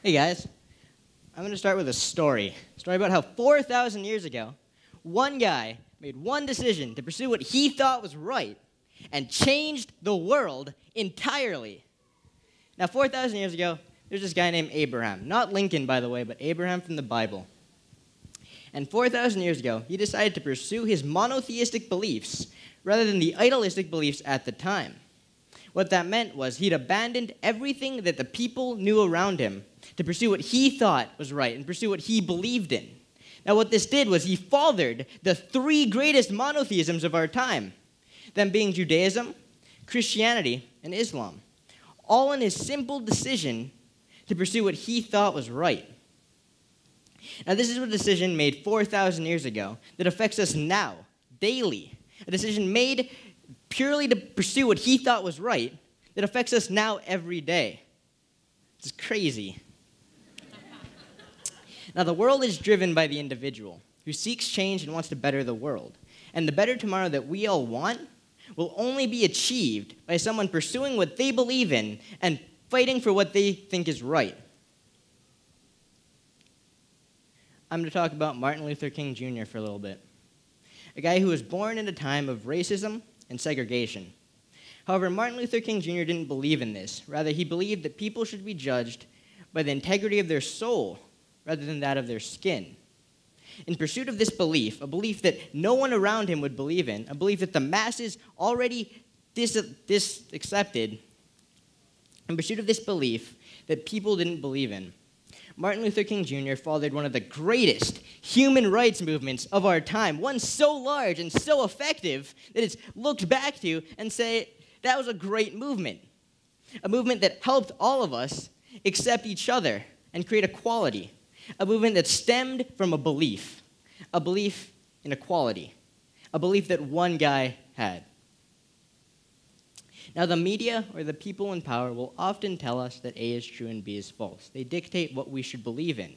Hey guys, I'm going to start with a story about how 4,000 years ago, one guy made one decision to pursue what he thought was right and changed the world entirely. Now, 4,000 years ago, there's this guy named Abraham. Not Lincoln, by the way, but Abraham from the Bible. And 4,000 years ago, he decided to pursue his monotheistic beliefs rather than the idolistic beliefs at the time. What that meant was he'd abandoned everything that the people knew around him to pursue what he thought was right and pursue what he believed in. Now, what this did was he fathered the three greatest monotheisms of our time, them being Judaism, Christianity, and Islam, all in his simple decision to pursue what he thought was right. Now, this is a decision made 4,000 years ago that affects us now, daily. A decision made purely to pursue what he thought was right that affects us now every day. It's crazy. Now, the world is driven by the individual who seeks change and wants to better the world. And the better tomorrow that we all want will only be achieved by someone pursuing what they believe in and fighting for what they think is right. I'm going to talk about Martin Luther King Jr. for a little bit, a guy who was born in a time of racism and segregation. However, Martin Luther King Jr. didn't believe in this. Rather, he believed that people should be judged by the integrity of their soul rather than that of their skin. In pursuit of this belief, a belief that no one around him would believe in, a belief that the masses already accepted, in pursuit of this belief that people didn't believe in, Martin Luther King Jr. fathered one of the greatest human rights movements of our time, one so large and so effective that it's looked back to and say, that was a great movement. A movement that helped all of us accept each other and create equality. A movement that stemmed from a belief in equality, a belief that one guy had. Now, the media or the people in power will often tell us that A is true and B is false. They dictate what we should believe in.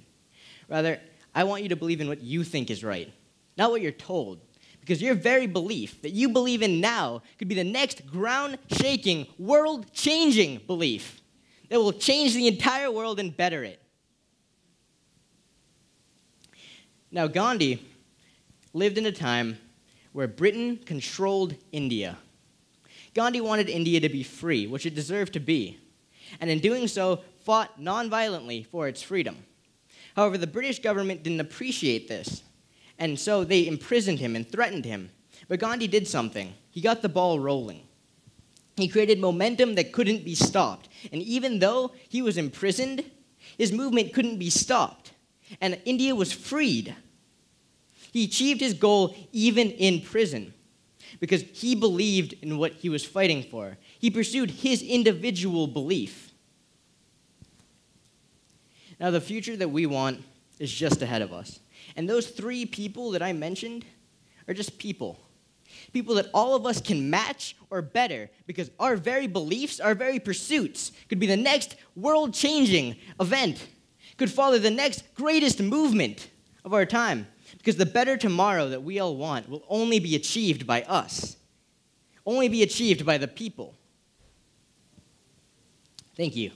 Rather, I want you to believe in what you think is right, not what you're told. Because your very belief that you believe in now could be the next ground-shaking, world-changing belief that will change the entire world and better it. Now, Gandhi lived in a time where Britain controlled India. Gandhi wanted India to be free, which it deserved to be, and in doing so, fought nonviolently for its freedom. However, the British government didn't appreciate this, and so they imprisoned him and threatened him. But Gandhi did something. He got the ball rolling. He created momentum that couldn't be stopped, and even though he was imprisoned, his movement couldn't be stopped, and India was freed. He achieved his goal even in prison, because he believed in what he was fighting for. He pursued his individual belief. Now, the future that we want is just ahead of us. And those three people that I mentioned are just people. People that all of us can match or better, because our very beliefs, our very pursuits could be the next world-changing event, could follow the next greatest movement of our time. Because the better tomorrow that we all want will only be achieved by us, only be achieved by the people. Thank you.